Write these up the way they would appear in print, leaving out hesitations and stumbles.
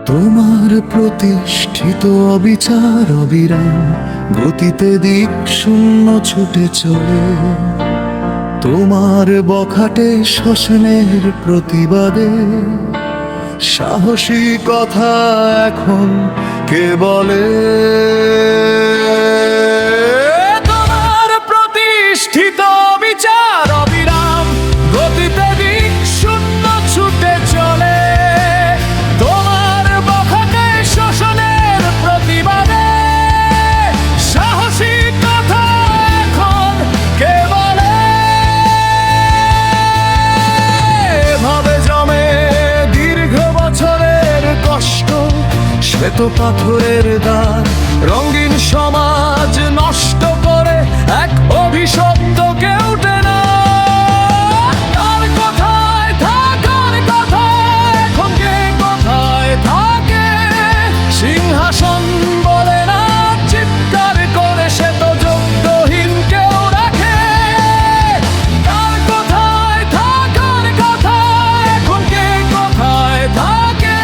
তোমার প্রতিষ্ঠিত অবিচার অবিরাম গতিতে দিক শূন্য ছুটে চলে। তোমার বখাটে শ্মশানের প্রতিবাদে সাহসী কথা এখন কে বলে? তোমার প্রতিষ্ঠিত বিচার অবিরাম গতিতে দিক শূন্য ছুটে চলে। তোমার বখাটে শ্মশানের প্রতিবাদে সাহসী কথা এখন কে বলে? ভাবে জমে দীর্ঘ বছরের কষ্ট, শ্বেত পাথরের দ্বার রঙিন সমাজ নষ্ট করে এক অভিশপ্ত কেউ ওঠে না। কার কোথায় থাকার কথা এখন কে কোথায় থাকে? সিংহাসন বলে না চিৎকার করে সে তো যোগ্যহীন কেউ রাখে। কার কোথায় থাকার কথা এখন কে কোথায় থাকে?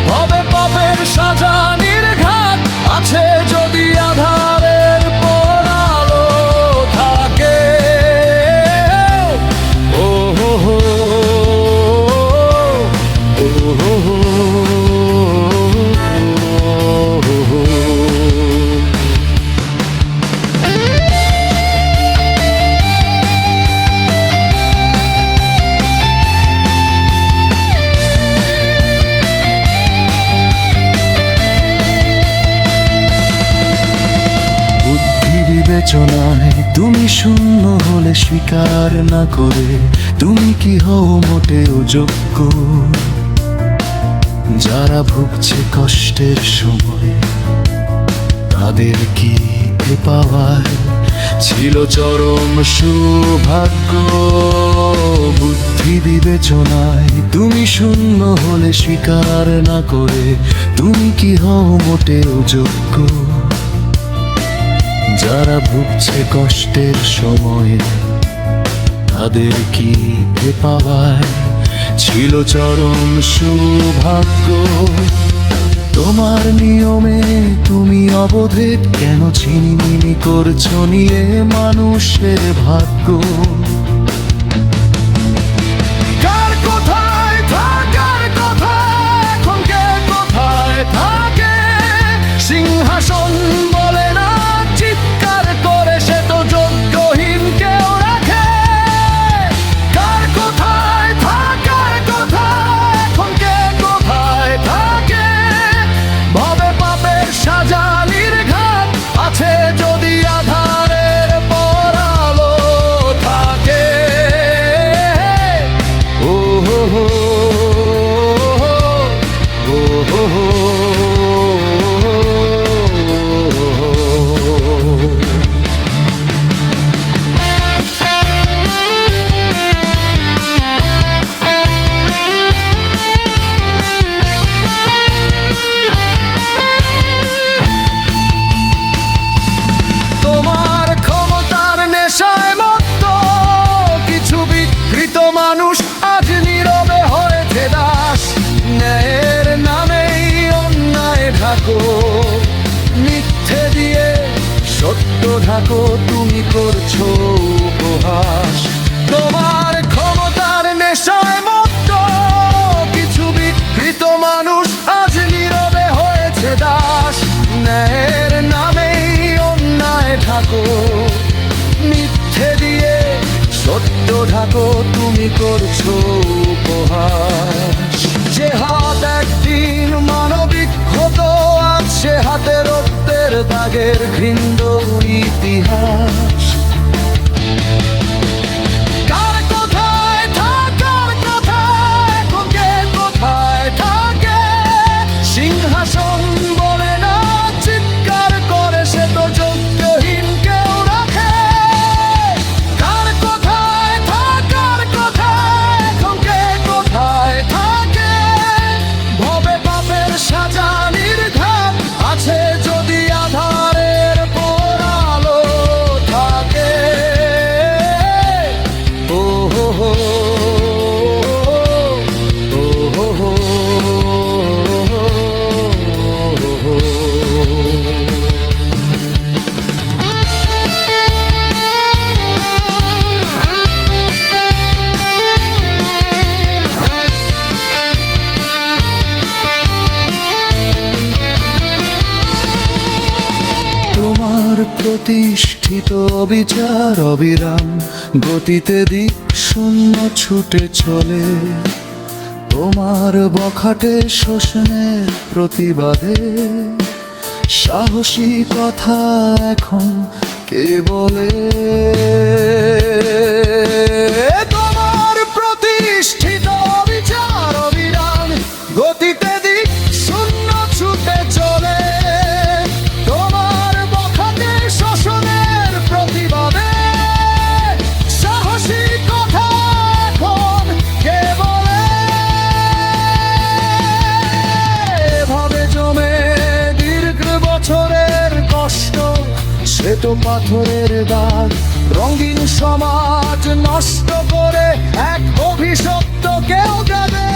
হবে পাপের সাজা নির্ঘাত আছে যদি আধারের পর আলো থাকে। ও হো হো, ও হো হো, ও হো। বুদ্ধি বিবেচনায় তুমি শূন্য হলে স্বীকার না করে তুমি কি হও মোটেও যোগ্য? যারা ভুগছে কষ্টের সময় তাদের কি এ পাওয়ার ছিল চরম সৌভাগ্য? বুদ্ধি বিবেচনায় তুমি শূন্য হলে স্বীকার না করে তুমি কি হও মোটেও যোগ্য? যারা ভুগছে কষ্টের সময়ে তাদের কি এ পাওয়ায় ছিল চরম সৌভাগ্য? তোমার নিয়মে তুমি অবধে কেন ছিনিমিনি করছো নিয়ে মানুষের ভাগ্য? কার কোথায় থাকার কথা এখন কে কোথায় থাকে? সিংহাসন বলে না চিৎকার করে সে তো যোগ্যহীন কেউ রাখে। কার কোথায় থাকার কথা এখন কে কোথায় থাকে? ভবে পাপের সাজা নির্ঘাত আছে যদি আধারের পর আলো থাকে। ও হো হো, ও হো হো। তোমার ক্ষমতার নেশায় মত্ত কিছু বিকৃত মানুষ আজ নীরবে হয়েছে দাস। ন্যায়ের নামেই অন্যায় ঢাকো, মিথ্যে দিয়ে সত্য ঢাকো, তুমি করছো উপহাস। তোমার ক্ষমতার নেশায় মত্ত কিছু বিকৃত মানুষ আজ নীরবে হয়েছে দাস। ন্যায়ের নামেই অন্যায় ঢাকো, মিথ্যে দিয়ে সত্য ঢাকো, তুমি করছো উপহাস। যে হাত একদিন মানবিক হতো আজ সে হাতে রক্তের দাগের ঘৃণ্য ইতিহাস। কার কোথায় থাকার কথা এখন কে কোথায় থাকে? সিংহাসন বলে না চিৎকার করে সে তো যোগ্যহীন কেউ রাখে। কার কোথায় থাকার কথা এখন কে কোথায় থাকে? ভবে পাপের সাজা নির্ঘাত আছে যদি আধারের পর আলো থাকে। তোমার প্রতিষ্ঠিত বিচার অবিরাম গতিতে দিক শূন্য ছুটে চলে। তোমার বখাটে শোষণের প্রতিবাদে সাহসী কথা এখন কে বলে? তোমার প্রতিষ্ঠিত বিচার অবিরাম গতিতে দিক শূন্য ছুটে চলে। তোমার বখাটে শোষণের প্রতিবাদে সাহসী কথা এখন কে বলে? এভাবে জমে দীর্ঘ বছরের কষ্ট, শ্বেত পাথরের দাগ, রঙিন সমাজ নষ্ট করে এক অভিশপ্ত কেউ যাবে।